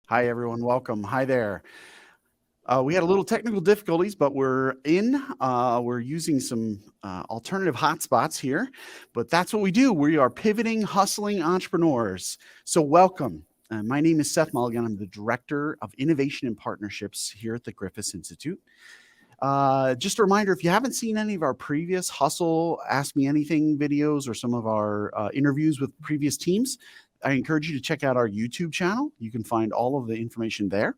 Hi, everyone. Welcome. Hi there. We had a little technical difficulties, but we're in. We're using some alternative hotspots here, but that's what we do. We are pivoting, hustling entrepreneurs. So, welcome. My name is Seth Mulligan. I'm the Director of Innovation and Partnerships here at the Griffiss Institute. Just a reminder, if you haven't seen any of our previous Hustle, Ask Me Anything videos or some of our interviews with previous teams, I encourage you to check out our YouTube channel. You can find all of the information there.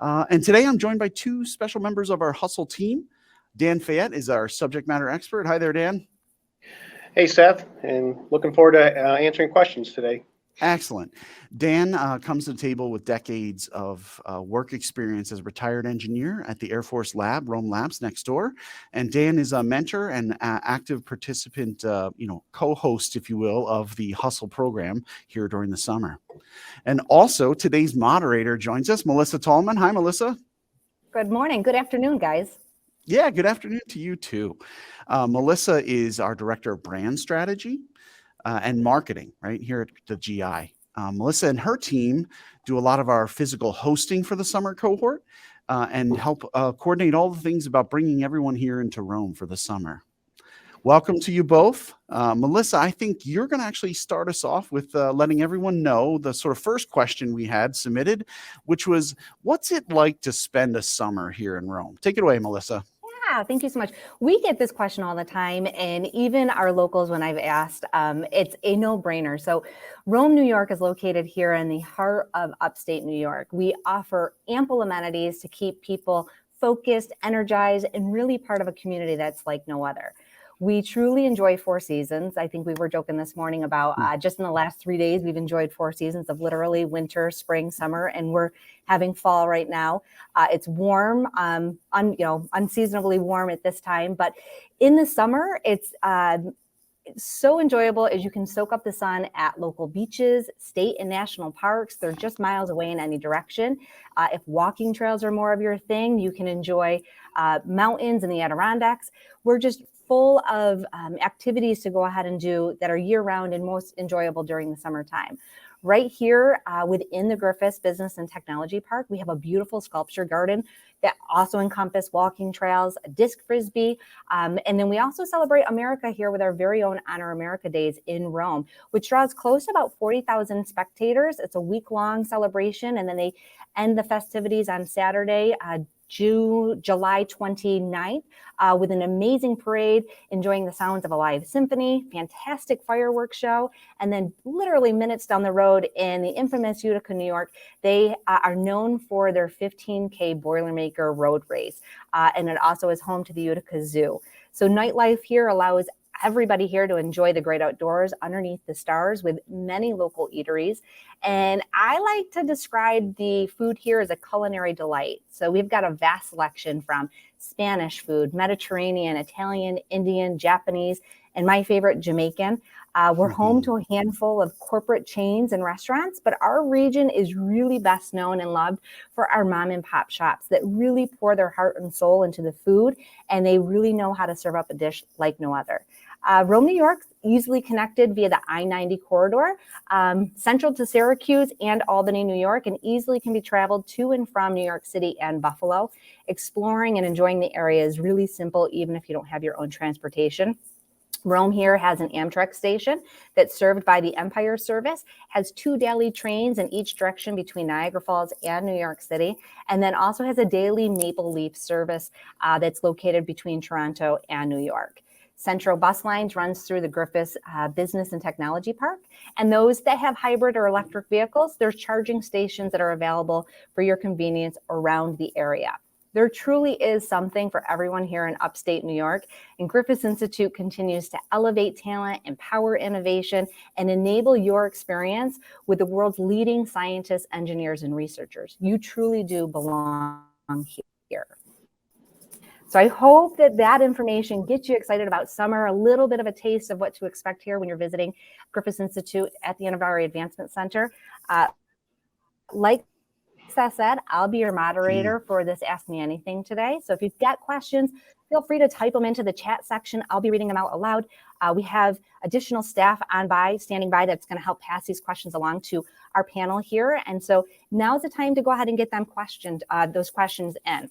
And today I'm joined by two special members of our Hustle team. Dan Fayette is our subject matter expert. Hi there, Dan. Hey, Seth, and looking forward to answering questions today. Excellent. Dan comes to the table with decades of work experience as a retired engineer at the Air Force Lab, Rome Labs next door. And Dan is a mentor and active participant, co-host, if you will, of the Hustle program here during the summer. And also today's moderator joins us, Melissa Tallman. Hi, Melissa. Good morning. Good afternoon, guys. Yeah, good afternoon to you too. Melissa is our director of brand strategy and marketing right here at the GI. Melissa and her team do a lot of our physical hosting for the summer cohort and help coordinate all the things about bringing everyone here into Rome for the summer. Welcome to you both. Melissa, I think you're going to actually start us off with letting everyone know the sort of first question we had submitted, which was, what's it like to spend a summer here in Rome? Take it away, Melissa. Yeah, thank you so much. We get this question all the time, and even our locals, when I've asked, it's a no-brainer. So Rome, New York is located here in the heart of upstate New York. We offer ample amenities to keep people focused, energized, and really part of a community that's like no other. We truly enjoy four seasons. I think we were joking this morning about just in the last 3 days, we've enjoyed four seasons of literally winter, spring, summer, and we're having fall right now. It's warm, unseasonably warm at this time, but in the summer, it's so enjoyable as you can soak up the sun at local beaches, state and national parks. They're just miles away in any direction. If walking trails are more of your thing, you can enjoy mountains in the Adirondacks. We're just full of activities to go ahead and do that are year-round and most enjoyable during the summertime. Right here within the Griffiss Business and Technology Park, we have a beautiful sculpture garden that also encompass walking trails, disc frisbee, and then we also celebrate America here with our very own Honor America Days in Rome, which draws close to about 40,000 spectators. It's a week-long celebration, and then they end the festivities on Saturday, July 29th, with an amazing parade, enjoying the sounds of a live symphony, fantastic fireworks show, and then literally minutes down the road in the infamous Utica, New York, they are known for their 15K Boilermaker road race, and it also is home to the Utica Zoo. So nightlife here allows everybody here to enjoy the great outdoors underneath the stars with many local eateries. And I like to describe the food here as a culinary delight. So we've got a vast selection from Spanish food, Mediterranean, Italian, Indian, Japanese, and my favorite, Jamaican. We're home to a handful of corporate chains and restaurants, but our region is really best known and loved for our mom and pop shops that really pour their heart and soul into the food, and they really know how to serve up a dish like no other. Rome, New York, easily connected via the I-90 corridor, central to Syracuse and Albany, New York, and easily can be traveled to and from New York City and Buffalo. Exploring and enjoying the area is really simple, even if you don't have your own transportation. Rome here has an Amtrak station that's served by the Empire Service, has 2 daily trains in each direction between Niagara Falls and New York City, and then also has a daily Maple Leaf service that's located between Toronto and New York. Central Bus Lines runs through the Griffiss Business and Technology Park. And those that have hybrid or electric vehicles, there's charging stations that are available for your convenience around the area. There truly is something for everyone here in upstate New York, and Griffiss Institute continues to elevate talent, empower innovation, and enable your experience with the world's leading scientists, engineers, and researchers. You truly do belong here. So I hope that that information gets you excited about summer, a little bit of a taste of what to expect here when you're visiting Griffiss Institute at the end of our Advancement Center. Like Seth said, I'll be your moderator for this Ask Me Anything today. So if you've got questions, feel free to type them into the chat section. I'll be reading them out aloud. We have additional staff standing by that's going to help pass these questions along to our panel here. And so now's the time to go ahead and get them those questions in.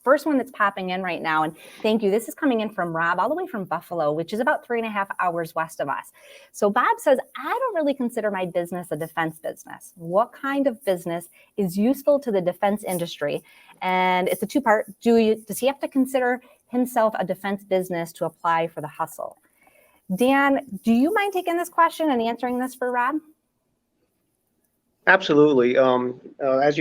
First one that's popping in right now, and thank you. This is coming in from Rob, all the way from Buffalo, which is about 3.5 hours west of us. So Bob says, I don't really consider my business a defense business. What kind of business is useful to the defense industry? And it's a two-part. Does he have to consider himself a defense business to apply for the hustle? Dan, do you mind taking this question and answering this for Rob? Absolutely. As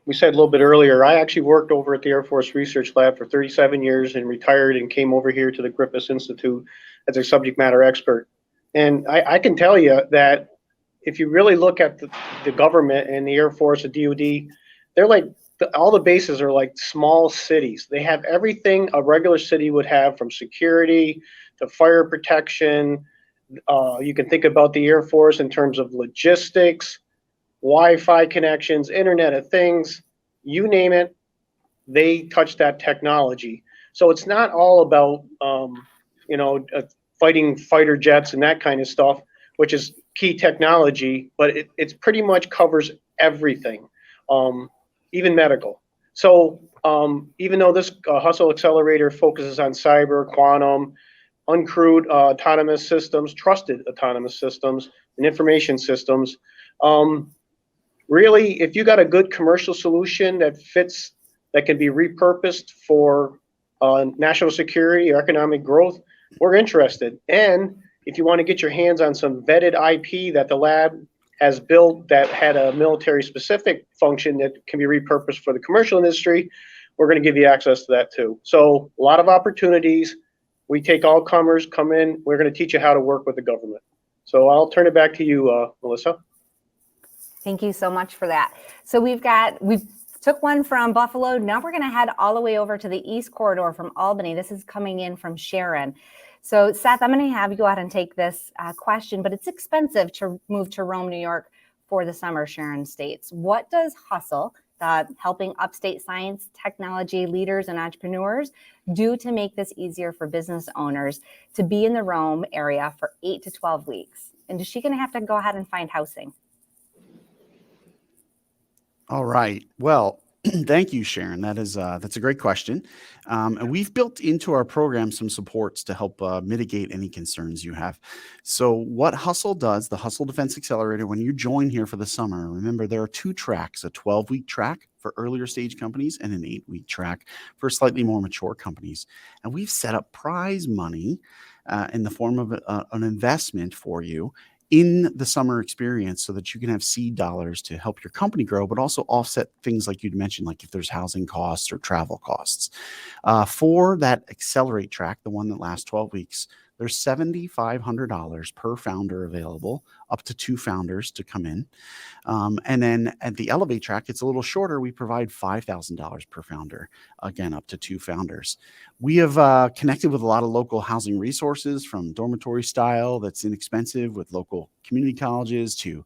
we said a little bit earlier, I actually worked over at the Air Force Research Lab for 37 years and retired and came over here to the Griffiss Institute as a subject matter expert. And I can tell you that if you really look at the government and the Air Force, the DoD, they're like, all the bases are like small cities. They have everything a regular city would have, from security to fire protection. You can think about the Air Force in terms of logistics, Wi-Fi connections, Internet of Things, you name it, they touch that technology. So it's not all about, fighting fighter jets and that kind of stuff, which is key technology, but it's pretty much covers everything, even medical. So even though this Hustle Accelerator focuses on cyber, quantum, uncrewed autonomous systems, trusted autonomous systems, and information systems, really, if you got a good commercial solution that fits, that can be repurposed for national security or economic growth, we're interested. And if you want to get your hands on some vetted IP that the lab has built that had a military-specific function that can be repurposed for the commercial industry, we're going to give you access to that too. So a lot of opportunities. We take all comers, come in. We're going to teach you how to work with the government. So I'll turn it back to you, Melissa. Thank you so much for that. So we took one from Buffalo. Now we're going to head all the way over to the East Corridor from Albany. This is coming in from Sharon. So Seth, I'm going to have you go ahead and take this question, but it's expensive to move to Rome, New York for the summer, Sharon states. What does Hustle, helping upstate science, technology leaders and entrepreneurs, do to make this easier for business owners to be in the Rome area for 8 to 12 weeks? And is she going to have to go ahead and find housing? All right. Well, thank you, Sharon. That's a great question. And we've built into our program some supports to help mitigate any concerns you have. So what Hustle does, the Hustle Defense Accelerator, when you join here for the summer, remember there are 2 tracks, a 12-week track for earlier stage companies and an 8-week track for slightly more mature companies. And we've set up prize money in the form of an investment for you in the summer experience so that you can have seed dollars to help your company grow, but also offset things like you'd mentioned, like if there's housing costs or travel costs. For that Accelerate track, the one that lasts 12 weeks, there's $7,500 per founder available, up to 2 founders to come in. And then at the Elevate track, it's a little shorter. We provide $5,000 per founder, again, up to 2 founders. We have connected with a lot of local housing resources, from dormitory style that's inexpensive with local community colleges to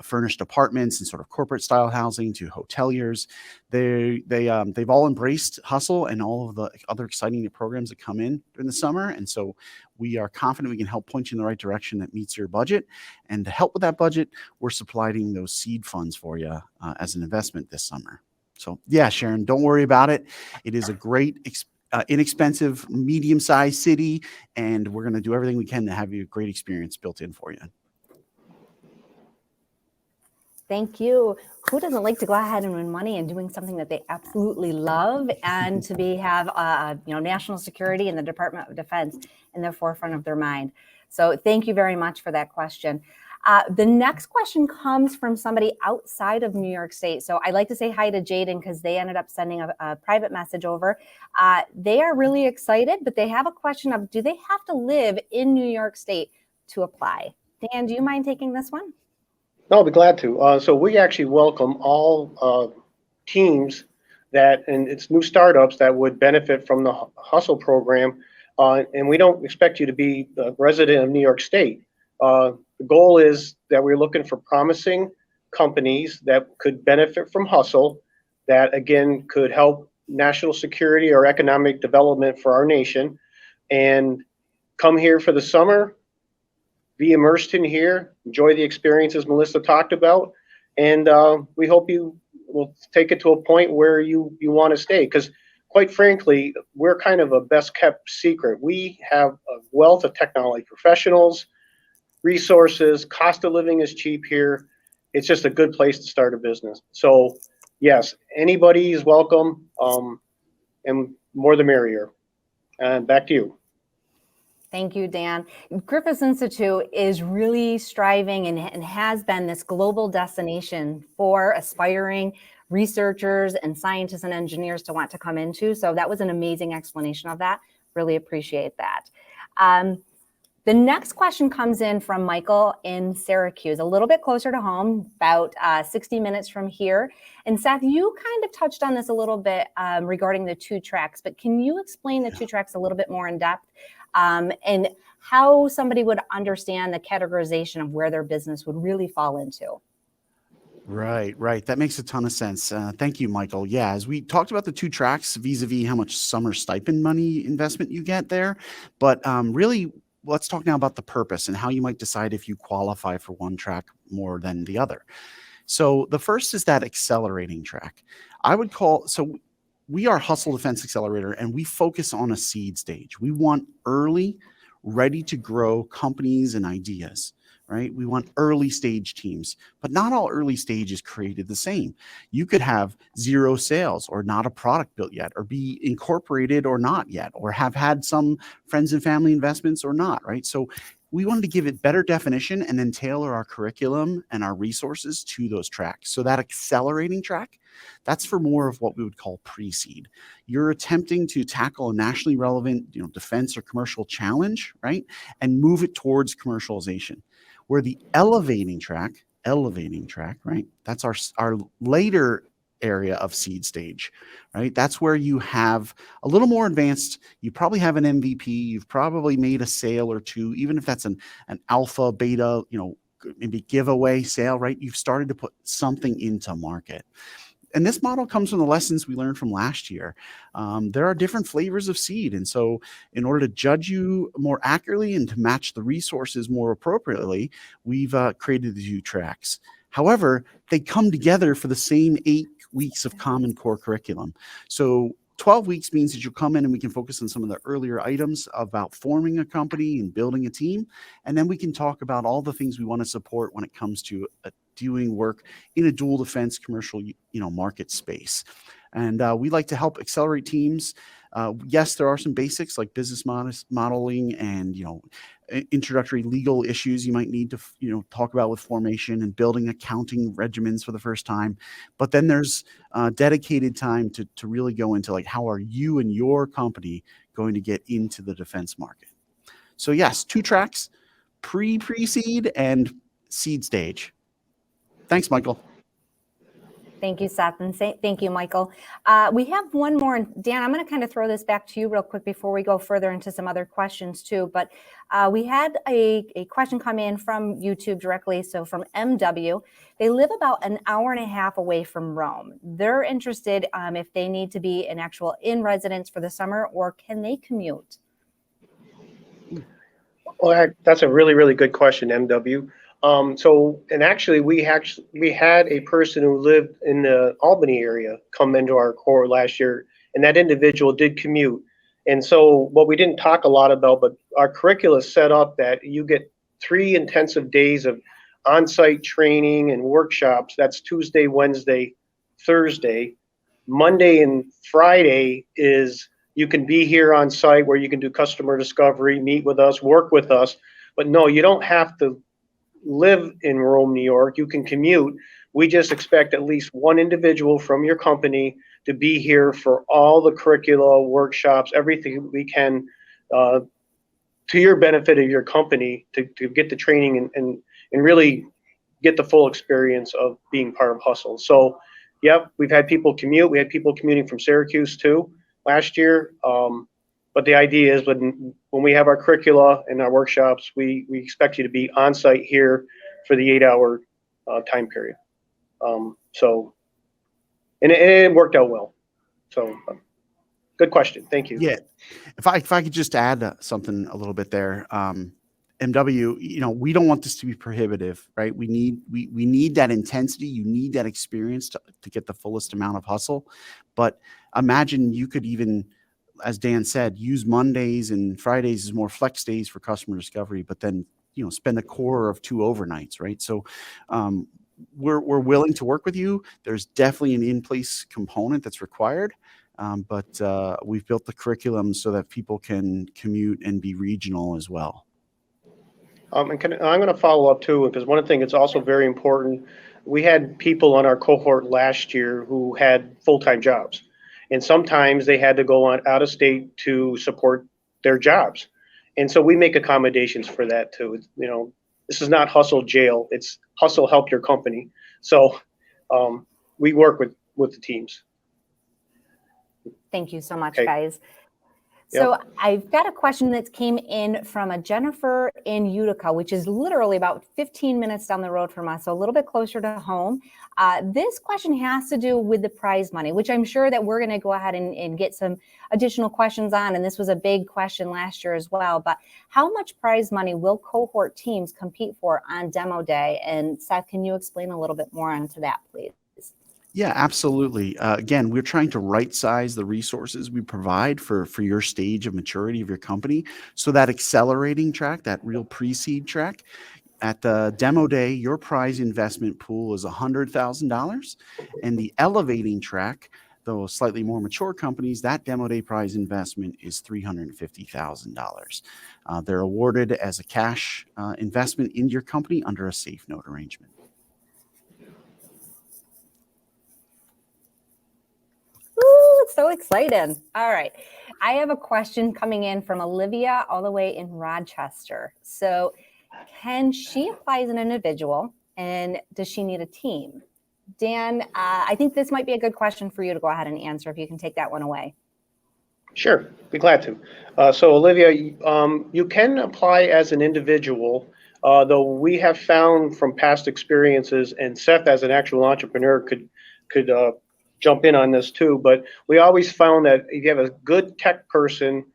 furnished apartments and sort of corporate style housing to hoteliers. They've all embraced Hustle and all of the other exciting new programs that come in during the summer. And so we are confident we can help point you in the right direction that meets your budget. And to help with that budget, we're supplying those seed funds for you as an investment this summer. So yeah, Sharon, don't worry about it. It is a great, inexpensive, medium-sized city, and we're going to do everything we can to have you a great experience built in for you. Thank you. Who doesn't like to go ahead and win money and doing something that they absolutely love, and to have national security and the Department of Defense in the forefront of their mind? So thank you very much for that question. The next question comes from somebody outside of New York State. So I'd like to say hi to Jaden because they ended up sending a private message over. They are really excited, but they have a question of, do they have to live in New York State to apply? Dan, do you mind taking this one? No, I'll be glad to. So we actually welcome all teams and it's new startups that would benefit from the Hustle program. And we don't expect you to be a resident of New York State. The goal is that we're looking for promising companies that could benefit from hustle, that again could help national security or economic development for our nation, and come here for the summer, be immersed in here, enjoy the experiences Melissa talked about, and we hope you will take it to a point where you want to stay. Because quite frankly, we're kind of a best kept secret. We have a wealth of technology professionals, resources, cost of living is cheap here. It's just a good place to start a business. So yes, anybody is welcome, and more the merrier. And back to you. Thank you, Dan. Griffiss Institute is really striving and has been this global destination for aspiring researchers and scientists and engineers to want to come into. So that was an amazing explanation of that. Really appreciate that. The next question comes in from Michael in Syracuse, a little bit closer to home, about 60 minutes from here. And Seth, you kind of touched on this a little bit regarding the 2 tracks, but can you explain the 2 tracks a little bit more in depth and how somebody would understand the categorization of where their business would really fall into? Right. That makes a ton of sense. Thank you, Michael. Yeah, as we talked about the 2 tracks vis-a-vis how much summer stipend money investment you get there, but really, let's talk now about the purpose and how you might decide if you qualify for one track more than the other. So the first is that accelerating track. We are Hustle Defense Accelerator, and we focus on a seed stage. We want early, ready to grow companies and ideas, right? We want early stage teams, but not all early stage is created the same. You could have 0 sales or not a product built yet, or be incorporated or not yet, or have had some friends and family investments or not, right? So we wanted to give it better definition and then tailor our curriculum and our resources to those tracks. So that accelerating track, that's for more of what we would call pre-seed. You're attempting to tackle a nationally relevant, defense or commercial challenge, right? And move it towards commercialization. Where the elevating track, right? That's our later area of seed stage, right? That's where you have a little more advanced. You probably have an MVP. You've probably made a sale or 2, even if that's an alpha, beta, maybe giveaway sale, right? You've started to put something into market. And this model comes from the lessons we learned from last year. There are different flavors of seed. And so in order to judge you more accurately and to match the resources more appropriately, we've created the 2 tracks. However, they come together for the same 8 weeks of common core curriculum. So 12 weeks means that you'll come in and we can focus on some of the earlier items about forming a company and building a team. And then we can talk about all the things we want to support when it comes to doing work in a dual defense commercial, market space. And we like to help accelerate teams. Yes, there are some basics like business modeling and, introductory legal issues you might need to, talk about with formation and building accounting regimens for the first time. But then there's dedicated time to really go into like, how are you and your company going to get into the defense market? So yes, 2 tracks, pre-seed and seed stage. Thanks, Michael. Thank you, Seth, and thank you, Michael. We have one more, and Dan, I'm going to kind of throw this back to you real quick before we go further into some other questions too. But we had a question come in from YouTube directly, so from MW. They live about an hour and a half away from Rome. They're interested if they need to be an actual in residence for the summer, or can they commute? Well, that's a really, really good question, MW. Actually, we had a person who lived in the Albany area come into our core last year, and that individual did commute. And so what we didn't talk a lot about, but our curricula is set up that you get 3 intensive days of on-site training and workshops. That's Tuesday, Wednesday, Thursday. Monday and Friday is you can be here on site where you can do customer discovery, meet with us, work with us. But no, you don't have to live in Rome, New York. You can commute. We just expect at least one individual from your company to be here for all the curricula, workshops, everything we can to your benefit of your company to get the training and really get the full experience of being part of Hustle. So, yep, we've had people commute. We had people commuting from Syracuse too last year. But the idea is when we have our curricula and our workshops, we expect you to be on site here for the 8-hour time period. So, and it worked out well. So, good question. Thank you. Yeah. If I could just add something a little bit there, MW, we don't want this to be prohibitive, right? We need that intensity. You need that experience to get the fullest amount of hustle. But imagine you could even, as Dan said, use Mondays and Fridays as more flex days for customer discovery, but then, spend a core of 2 overnights, right? So, we're willing to work with you. There's definitely an in-place component that's required. But we've built the curriculum so that people can commute and be regional as well. And I'm going to follow up too, because one thing that's also very important, we had people on our cohort last year who had full-time jobs, and sometimes they had to go out of state to support their jobs. And so we make accommodations for that too. This is not hustle jail, it's hustle help your company. So we work with the teams. Thank you so much, Okay. guys. So Yep. I've got a question that came in from a Jennifer in Utica, which is literally about 15 minutes down the road from us, so a little bit closer to home. This question has to do with the prize money, which I'm sure that we're going to go ahead and get some additional questions on. And this was a big question last year as well. But how much prize money will cohort teams compete for on demo day? And Seth, can you explain a little bit more onto that, please? Yeah, absolutely. Again, we're trying to right size the resources we provide for your stage of maturity of your company. So that accelerating track, that real pre-seed track, at the demo day, your prize investment pool is $100,000, and the elevating track, though slightly more mature companies, that demo day prize investment is $350,000. They're awarded as a cash investment into your company under a safe note arrangement. Ooh, it's so exciting. All right. I have a question coming in from Olivia all the way in Rochester. So can she apply as an individual, and does she need a team? Dan, I think this might be a good question for you to go ahead and answer if you can take that one away. Sure, be glad to. So Olivia, you can apply as an individual, though we have found from past experiences, and Seth as an actual entrepreneur could jump in on this too, but we always found that if you have a good tech person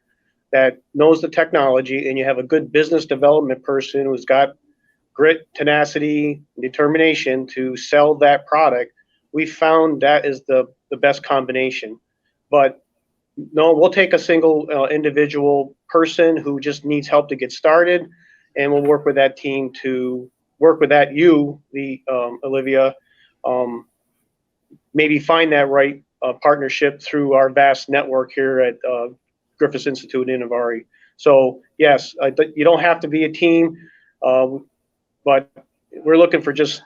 that knows the technology, and you have a good business development person who's got grit, tenacity, determination to sell that product, we found that is the best combination. But no, we'll take a single individual person who just needs help to get started, and we'll work with that team to work with that Olivia, maybe find that right partnership through our vast network here at Griffiss Institute in Innavari. So yes, you don't have to be a team, but we're looking for just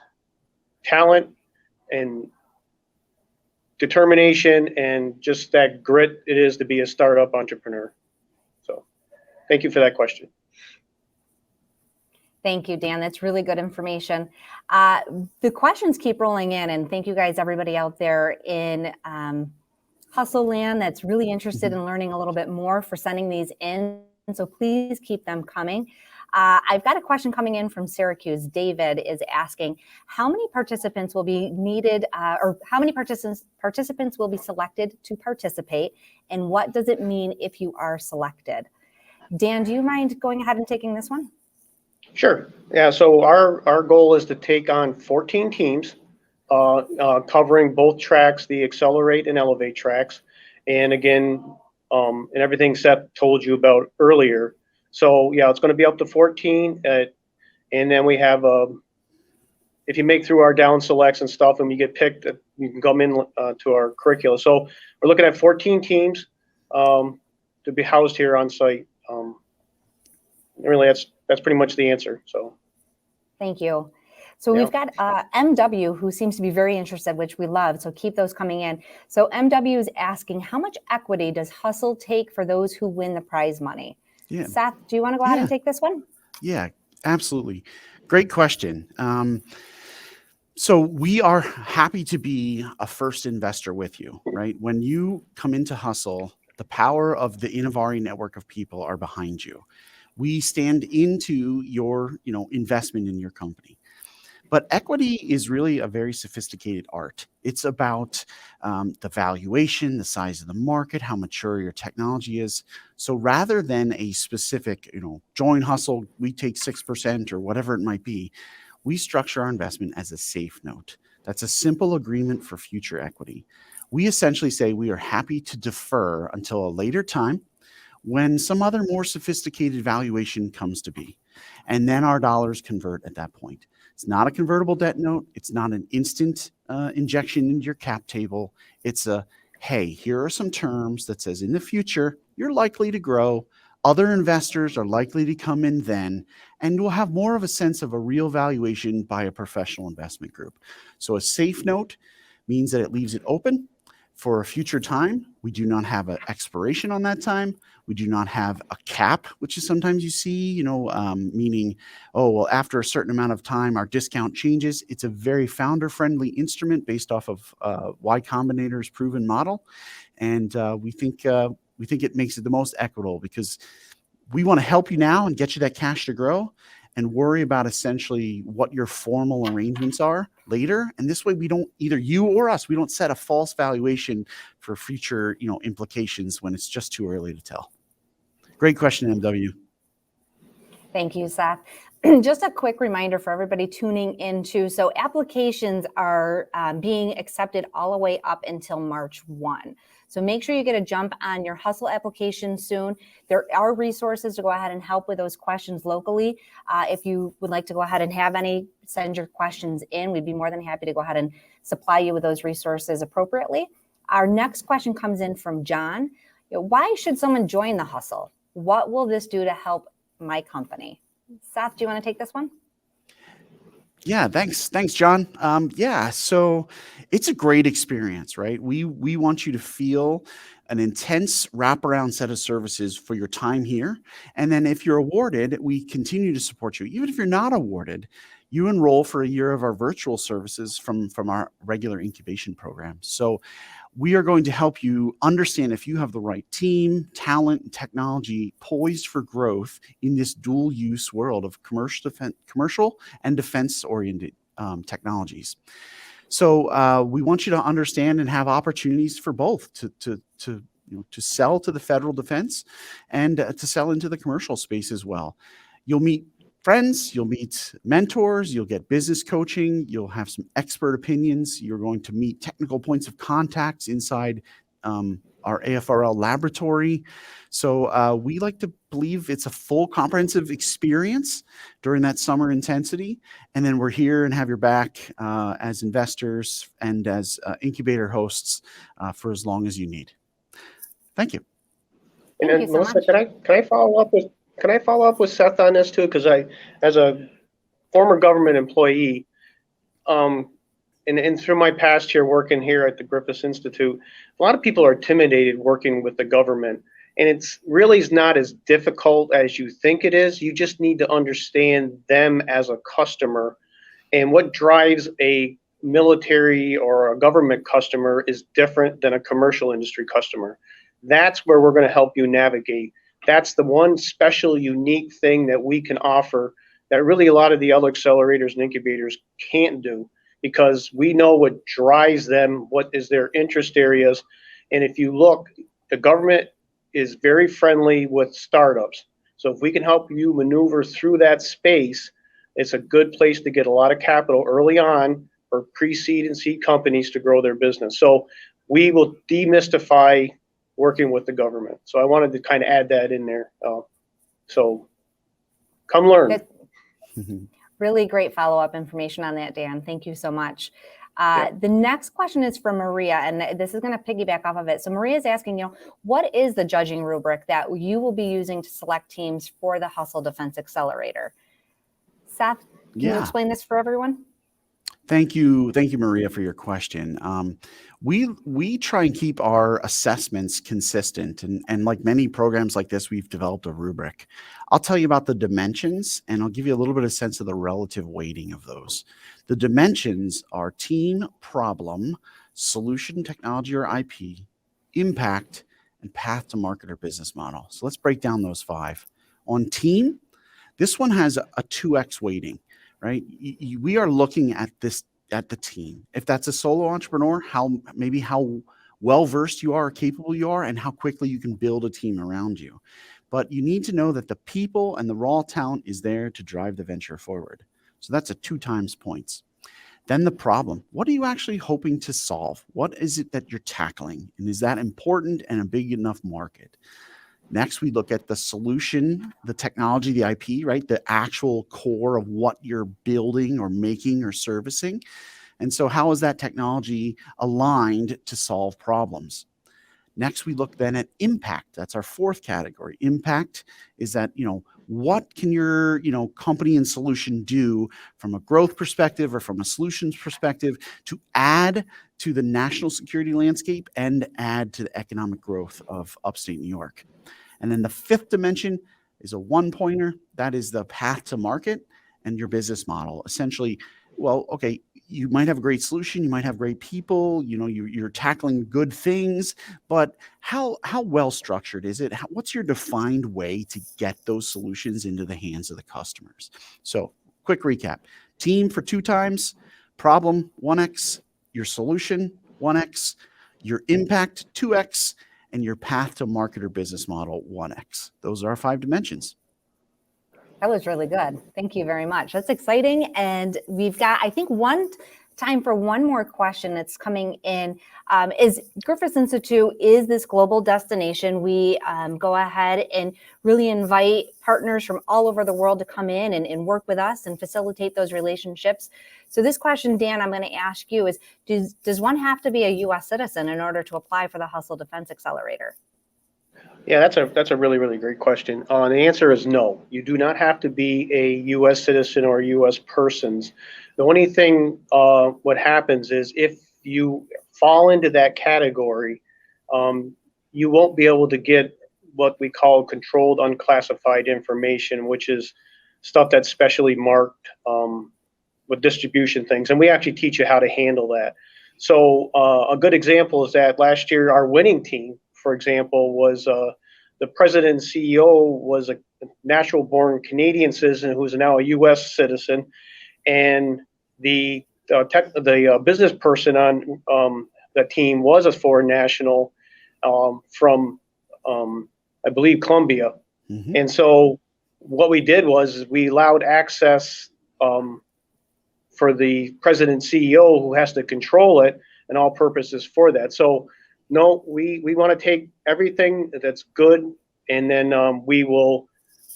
talent and determination and just that grit it is to be a startup entrepreneur. So thank you for that question. Thank you, Dan. That's really good information. The questions keep rolling in, and thank you guys, everybody out there in Hustle Land that's really interested in learning a little bit more, for sending these in. So please keep them coming. I've got a question coming in from Syracuse. David is asking, how many participants will be needed, or how many participants will be selected to participate, and what does it mean if you are selected? Dan, do you mind going ahead and taking this one? Sure. Yeah. So our goal is to take on 14 teams, covering both tracks, the Accelerate and Elevate tracks, and again, and everything Seth told you about earlier. So yeah, it's going to be up to 14, and then we have if you make through our down selects and stuff, and you get picked, you can come in to our curricula. So we're looking at 14 teams to be housed here on site. Really, that's pretty much the answer. So, thank you. So Yeah. we've got MW, who seems to be very interested, which we love. So keep those coming in. So MW is asking, how much equity does Hustle take for those who win the prize money? Yeah. Seth, do you want to go ahead and take this one? Yeah, absolutely. Great question. So we are happy to be a first investor with you, right? When you come into Hustle, the power of the Innavari network of people are behind you. We stand into your, investment in your company. But equity is really a very sophisticated art. It's about the valuation, the size of the market, how mature your technology is. So rather than a specific, join hustle, we take 6% or whatever it might be, we structure our investment as a safe note. That's a simple agreement for future equity. We essentially say we are happy to defer until a later time when some other more sophisticated valuation comes to be. And then our dollars convert at that point. It's not a convertible debt note. It's not an instant injection into your cap table. It's a, hey, here are some terms that says in the future, you're likely to grow. Other investors are likely to come in then, and we'll have more of a sense of a real valuation by a professional investment group. So a safe note means that it leaves it open for a future time. We do not have an expiration on that time. We do not have a cap, which is sometimes you see, meaning, oh, well, after a certain amount of time, our discount changes. It's a very founder-friendly instrument based off of Y Combinator's proven model. And we think it makes it the most equitable because we want to help you now and get you that cash to grow and worry about essentially what your formal arrangements are later. And this way we don't, either you or us, we don't set a false valuation for future, implications when it's just too early to tell. Great question, MW. Thank you, Seth. Just a quick reminder for everybody tuning into, so applications are being accepted all the way up until March 1. So make sure you get a jump on your hustle application soon. There are resources to go ahead and help with those questions locally. If you would like to go ahead and have any, send your questions in. We'd be more than happy to go ahead and supply you with those resources appropriately. Our next question comes in from John. Why should someone join the hustle? What will this do to help my company? Seth, do you want to take this one? Yeah, thanks, John. So it's a great experience, right? We want you to feel an intense wraparound set of services for your time here. And then if you're awarded, we continue to support you. Even if you're not awarded, you enroll for a year of our virtual services from our regular incubation program. So we are going to help you understand if you have the right team, talent, and technology poised for growth in this dual use world of commercial and defense-oriented technologies. So we want you to understand and have opportunities for both to sell to the federal defense and to sell into the commercial space as well. You'll meet friends, you'll meet mentors, you'll get business coaching, you'll have some expert opinions, you're going to meet technical points of contacts inside our AFRL laboratory. So we like to believe it's a full comprehensive experience during that summer intensity. And then we're here and have your back as investors and as incubator hosts for as long as you need. Thank you. And then, Melissa, can I follow up with Seth on this too? Because as a former government employee, and through my past here working here at the Griffiss Institute, a lot of people are intimidated working with the government, and it's really not as difficult as you think it is. You just need to understand them as a customer, and what drives a military or a government customer is different than a commercial industry customer. That's where we're going to help you navigate. That's the one special, unique thing that we can offer that really a lot of the other accelerators and incubators can't do, because we know what drives them, what is their interest areas. And if you look, the government is very friendly with startups. So if we can help you maneuver through that space, it's a good place to get a lot of capital early on for pre-seed and seed companies to grow their business. So we will demystify working with the government. So I wanted to kind of add that in there. So come learn. Really great follow-up information on that, Dan. Thank you so much. The next question is from Maria, and this is going to piggyback off of it. So Maria is asking, what is the judging rubric that you will be using to select teams for the Hustle Defense Accelerator? Seth, can you explain this for everyone? Thank you, Maria, for your question. We try and keep our assessments consistent, and like many programs like this, we've developed a rubric. I'll tell you about the dimensions, and I'll give you a little bit of sense of the relative weighting of those. The dimensions are team, problem, solution, technology or IP, impact, and path to market or business model. So let's break down those 5. On team, this one has a 2x weighting. right? We are looking at the team. If that's a solo entrepreneur, how well-versed you are, or capable you are, and how quickly you can build a team around you. But you need to know that the people and the raw talent is there to drive the venture forward. So that's a 2 times points. Then the problem. What are you actually hoping to solve? What is it that you're tackling? And is that important and a big enough market? Next, we look at the solution, the technology, the IP, right? The actual core of what you're building or making or servicing. And so how is that technology aligned to solve problems? Next, we look then at impact. That's our 4th category. Impact is that, what can your, company and solution do from a growth perspective or from a solutions perspective to add to the national security landscape and add to the economic growth of upstate New York. And then the 5th dimension is a 1-pointer. That is the path to market and your business model. Essentially, well, okay, you might have a great solution, you might have great people, you're tackling good things, but how well structured is it? What's your defined way to get those solutions into the hands of the customers? So, quick recap: team for 2 times, problem 1x, your solution 1x, your impact 2x, and your path to market or business model 1x. Those are our 5 dimensions. That was really good. Thank you very much. That's exciting. And we've got, I think, time for one more question that's coming in. Is Griffiss Institute is this global destination? We go ahead and really invite partners from all over the world to come in and work with us and facilitate those relationships. So this question, Dan, I'm going to ask you is, does one have to be a U.S. citizen in order to apply for the Hustle Defense Accelerator? Yeah, that's a really, really great question. The answer is no. You do not have to be a U.S. citizen or U.S. persons. The only thing what happens is if you fall into that category, you won't be able to get what we call controlled unclassified information, which is stuff that's specially marked with distribution things. And we actually teach you how to handle that. So a good example is that last year our winning team, for example, was the president and CEO was a natural-born Canadian citizen who's now a U.S. citizen, and the business person on the team was a foreign national from, I believe, Colombia. Mm-hmm. And so what we did was we allowed access for the president and CEO who has to control it and all purposes for that. So no, we want to take everything that's good, and then we will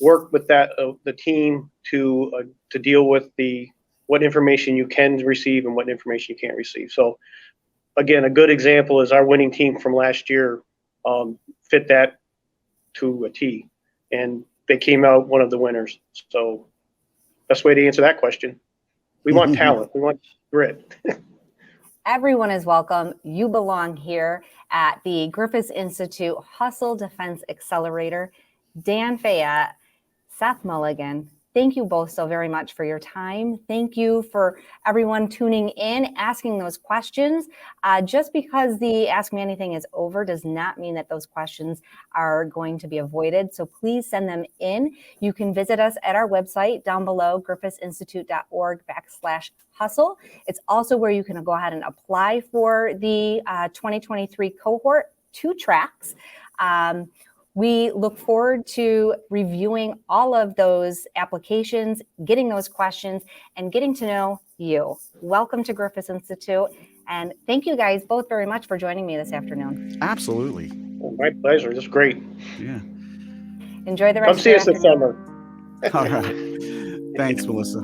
work with the team to deal with what information you can receive and what information you can't receive. So again, a good example is our winning team from last year fit that to a T, and they came out one of the winners. So best way to answer that question. We want talent. We want grit. Everyone is welcome. You belong here at the Griffiss Institute Hustle Defense Accelerator. Dan Fayette, Seth Mulligan, thank you both so very much for your time. Thank you for everyone tuning in, asking those questions. Just because the Ask Me Anything is over does not mean that those questions are going to be avoided. So please send them in. You can visit us at our website down below, griffissinstitute.org/hustle. It's also where you can go ahead and apply for the 2023 cohort, 2 tracks. We look forward to reviewing all of those applications, getting those questions, and getting to know you. Welcome to Griffiss Institute, and thank you guys both very much for joining me this afternoon. Absolutely. My pleasure. This is great. Yeah. Enjoy the rest of your afternoon. Come see us this summer. All right. Thanks, Melissa.